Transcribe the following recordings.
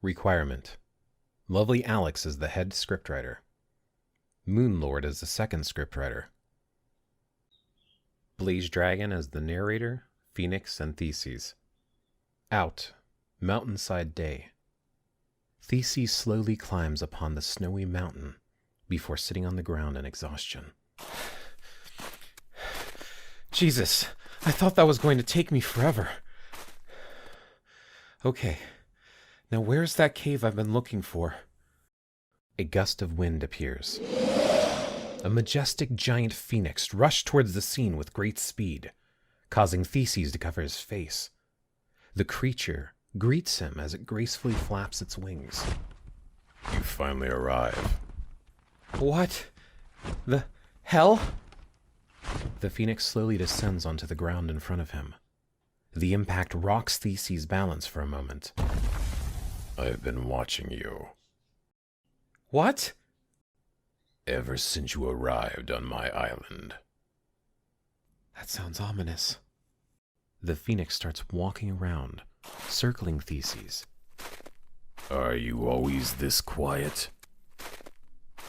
Requirement: Lovely Alex is the head scriptwriter. Moonlord is the second scriptwriter. Blaze Dragon as the narrator, Phoenix and Theseus. Out. Mountainside Day. Theseus slowly climbs upon the snowy mountain before sitting on the ground in exhaustion. Jesus, I thought that was going to take me forever. Okay, now where's that cave I've been looking for? A gust of wind appears. A majestic giant phoenix rushed towards the scene with great speed, causing Theseus to cover his face. The creature greets him as it gracefully flaps its wings. You finally arrive. What? The hell? The phoenix slowly descends onto the ground in front of him. The impact rocks Theseus' balance for a moment. I've been watching you. What? Ever since you arrived on my island. That sounds ominous. The phoenix starts walking around, circling Theseus. Are you always this quiet?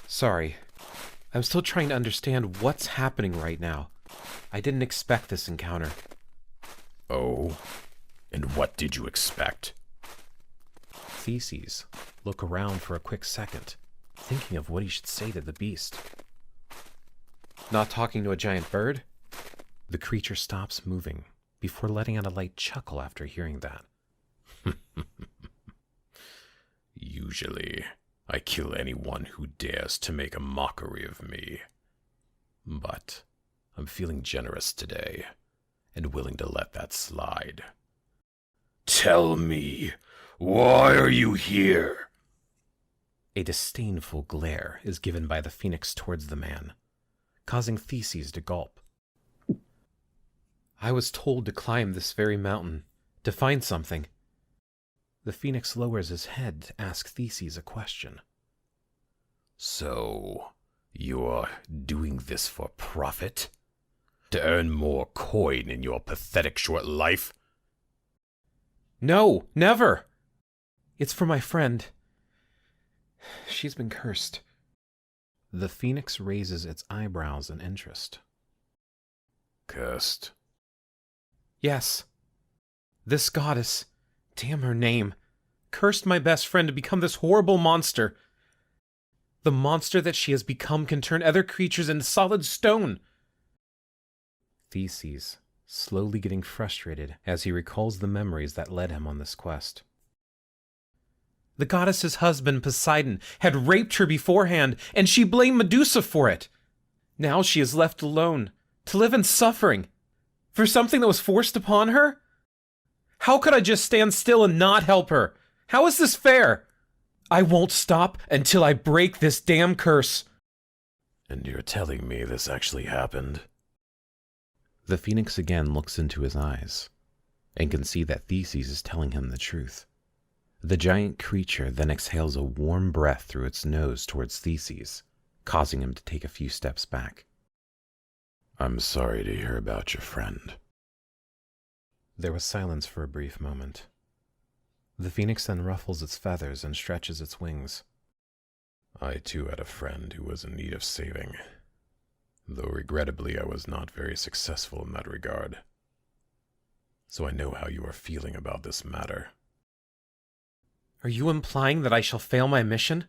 Sorry. I'm still trying to understand what's happening right now. I didn't expect this encounter. Oh? And what did you expect? Theseus look around for a quick second, thinking of what he should say to the beast. Not talking to a giant bird? The creature stops moving before letting out a light chuckle after hearing that. Usually, I kill anyone who dares to make a mockery of me. But I'm feeling generous today, and willing to let that slide. Tell me, why are you here? A disdainful glare is given by the phoenix towards the man, causing Theseus to gulp. I was told to climb this very mountain, to find something. The phoenix lowers his head to ask Theseus a question. So, you're doing this for profit? To earn more coin in your pathetic short life? No, never! It's for my friend. She's been cursed. The phoenix raises its eyebrows in interest. Cursed? Yes. This goddess, damn her name, cursed my best friend to become this horrible monster. The monster that she has become can turn other creatures into solid stone. Theseus, slowly getting frustrated as he recalls the memories that led him on this quest. The goddess's husband, Poseidon, had raped her beforehand, and she blamed Medusa for it. Now she is left alone, to live in suffering, for something that was forced upon her? How could I just stand still and not help her? How is this fair? I won't stop until I break this damn curse. And you're telling me this actually happened? The phoenix again looks into his eyes, and can see that Theseus is telling him the truth. The giant creature then exhales a warm breath through its nose towards Theseus, causing him to take a few steps back. I'm sorry to hear about your friend. There was silence for a brief moment. The phoenix then ruffles its feathers and stretches its wings. I too had a friend who was in need of saving, though regrettably I was not very successful in that regard. So I know how you are feeling about this matter. Are you implying that I shall fail my mission?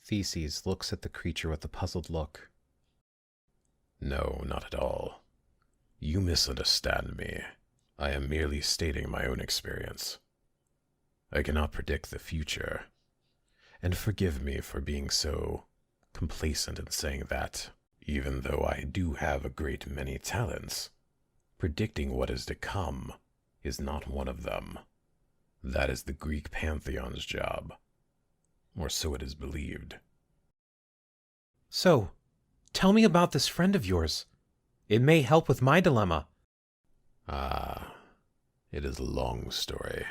Theseus looks at the creature with a puzzled look. No, not at all. You misunderstand me. I am merely stating my own experience. I cannot predict the future, and forgive me for being so complacent in saying that, even though I do have a great many talents, predicting what is to come is not one of them. That is the Greek pantheon's job, or so it is believed. So, tell me about this friend of yours. It may help with my dilemma. It is a long story,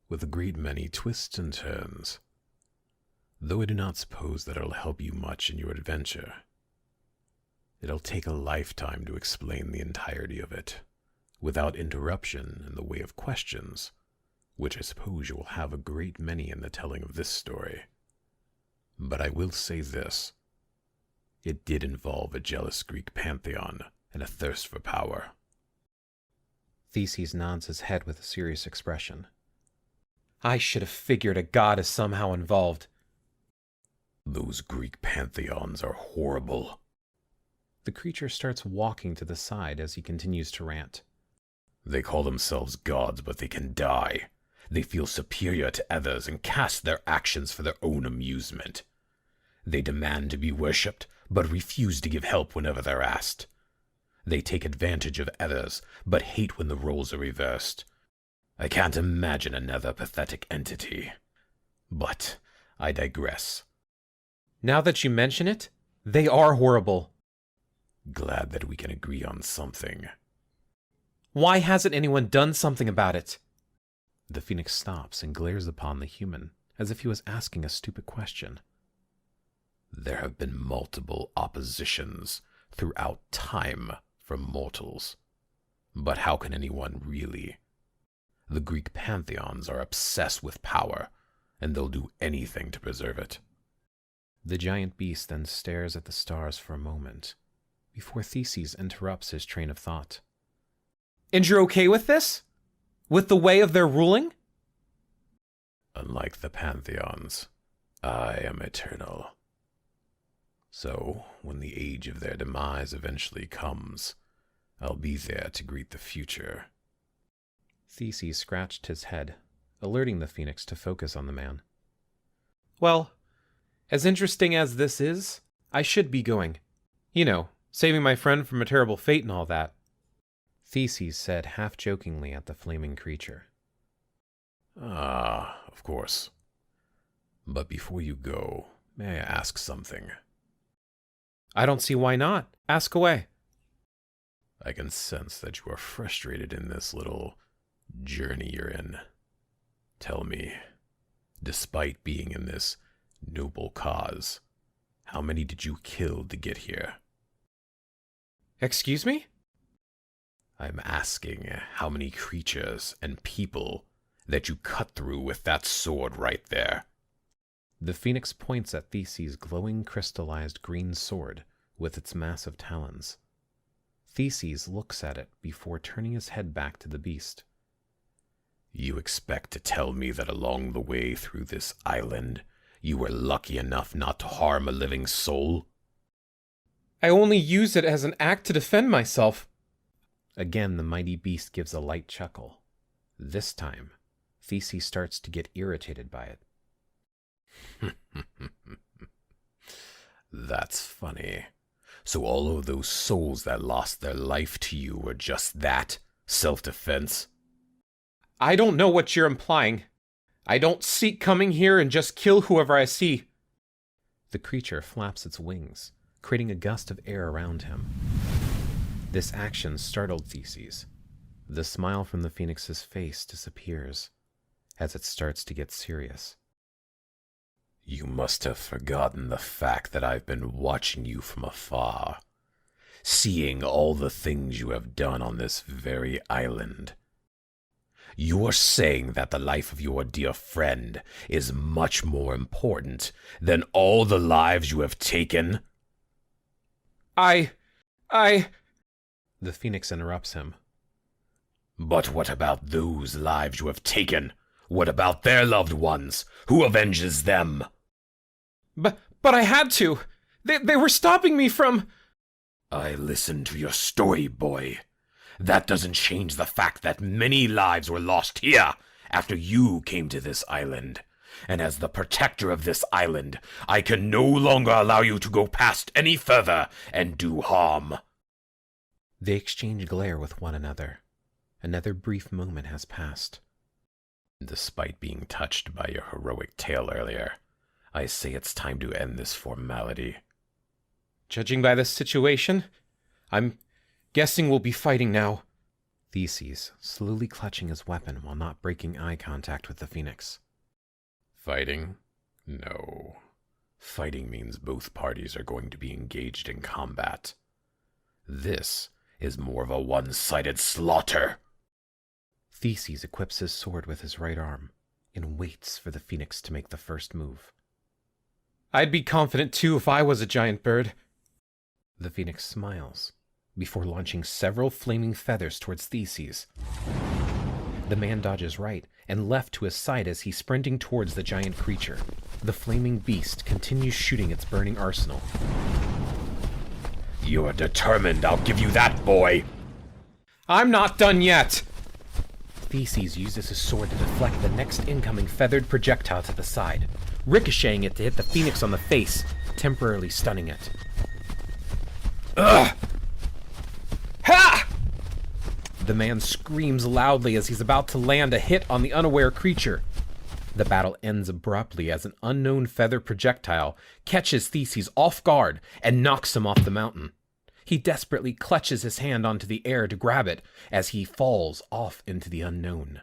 with a great many twists and turns, though I do not suppose that it'll help you much in your adventure. It'll take a lifetime to explain the entirety of it, without interruption in the way of questions, which I suppose you will have a great many in the telling of this story. But I will say this. It did involve a jealous Greek pantheon and a thirst for power. Theseus nods his head with a serious expression. I should have figured a god is somehow involved. Those Greek pantheons are horrible. The creature starts walking to the side as he continues to rant. They call themselves gods, but they can die. They feel superior to others and cast their actions for their own amusement. They demand to be worshipped, but refuse to give help whenever they're asked. They take advantage of others, but hate when the roles are reversed. I can't imagine another pathetic entity. But I digress. Now that you mention it, they are horrible. Glad that we can agree on something. Why hasn't anyone done something about it? The phoenix stops and glares upon the human, as if he was asking a stupid question. There have been multiple oppositions throughout time from mortals. But how can anyone really? The Greek pantheons are obsessed with power, and they'll do anything to preserve it. The giant beast then stares at the stars for a moment, before Theseus interrupts his train of thought. And you're okay with this? With the way of their ruling? Unlike the pantheons, I am eternal. So, when the age of their demise eventually comes, I'll be there to greet the future. Theseus scratched his head, alerting the phoenix to focus on the man. Well, as interesting as this is, I should be going. You know, saving my friend from a terrible fate and all that. Theseus said half-jokingly at the flaming creature. Ah, of course. But before you go, may I ask something? I don't see why not. Ask away. I can sense that you are frustrated in this little journey you're in. Tell me, despite being in this noble cause, how many did you kill to get here? Excuse me? I'm asking how many creatures and people that you cut through with that sword right there. The phoenix points at Theseus' glowing crystallized green sword with its massive talons. Theseus looks at it before turning his head back to the beast. You expect to tell me that along the way through this island, you were lucky enough not to harm a living soul? I only use it as an act to defend myself. Again, the mighty beast gives a light chuckle. This time, Theseus starts to get irritated by it. That's funny. So all of those souls that lost their life to you were just that? Self-defense? I don't know what you're implying. I don't seek coming here and just kill whoever I see. The creature flaps its wings, creating a gust of air around him. This action startled Theseus. The smile from the phoenix's face disappears as it starts to get serious. You must have forgotten the fact that I've been watching you from afar, seeing all the things you have done on this very island. You're saying that the life of your dear friend is much more important than all the lives you have taken? The phoenix interrupts him. But what about those lives you have taken? What about their loved ones? Who avenges them? But I had to. They were stopping me from... I listened to your story, boy. That doesn't change the fact that many lives were lost here after you came to this island. And as the protector of this island, I can no longer allow you to go past any further and do harm. They exchange glare with one another. Another brief moment has passed. Despite being touched by your heroic tale earlier, I say it's time to end this formality. Judging by this situation, I'm guessing we'll be fighting now. Theseus, slowly clutching his weapon while not breaking eye contact with the phoenix. Fighting? No. Fighting means both parties are going to be engaged in combat. This is more of a one-sided slaughter. Theseus equips his sword with his right arm and waits for the phoenix to make the first move. I'd be confident too if I was a giant bird. The phoenix smiles before launching several flaming feathers towards Theseus. The man dodges right and left to his side as he's sprinting towards the giant creature. The flaming beast continues shooting its burning arsenal. You are determined, I'll give you that, boy! I'm not done yet! Theseus uses his sword to deflect the next incoming feathered projectile to the side, ricocheting it to hit the phoenix on the face, temporarily stunning it. Ugh! Ha! The man screams loudly as he's about to land a hit on the unaware creature. The battle ends abruptly as an unknown feather projectile catches Theseus off guard and knocks him off the mountain. He desperately clutches his hand onto the air to grab it as he falls off into the unknown.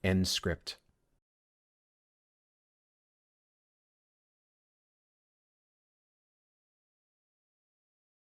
End script.